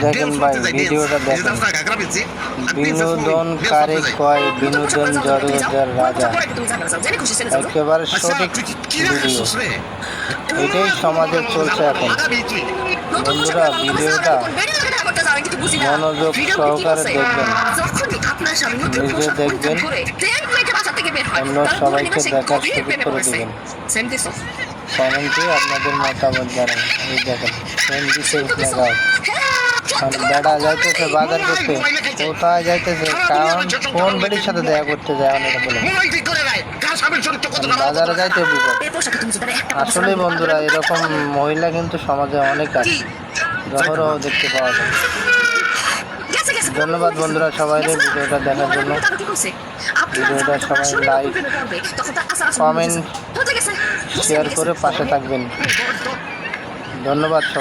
দেখেন ভাই ভিডিওটা দেখেন। বিনোদন কারে কয়, বিনোদন জগতের রাজা, একেবারে সঠিক ভিডিও। এটাই সমাজে চলছে এখন। বন্ধুরা ভিডিওটা মনোযোগ সহকারে দেখবেন, নিজে দেখবেন, অন্য সবাইকে দেখার সুযোগ করে দেবেন। কমেন্টে আপনাদের মতামত জানান। এই দেখেন গাও বেড়া যাইতেছে বাজার করতে, কোথায় যাইতেছে, কারণ কোন বেড়ির সাথে দেখা করতে যায় অনেকটা বলে বাজারে যাইতে বিপদ। আসলে বন্ধুরা এরকম মহিলা কিন্তু সমাজে অনেক আছে, জহরও দেখতে পাওয়া যায়। ধন্যবাদ বন্ধুরা সবাই ভিডিওটা দেখার জন্য। ভিডিওটা সবাই লাইক, কমেন্ট, শেয়ার করে পাশে থাকবেন। ধন্যবাদ সবাই।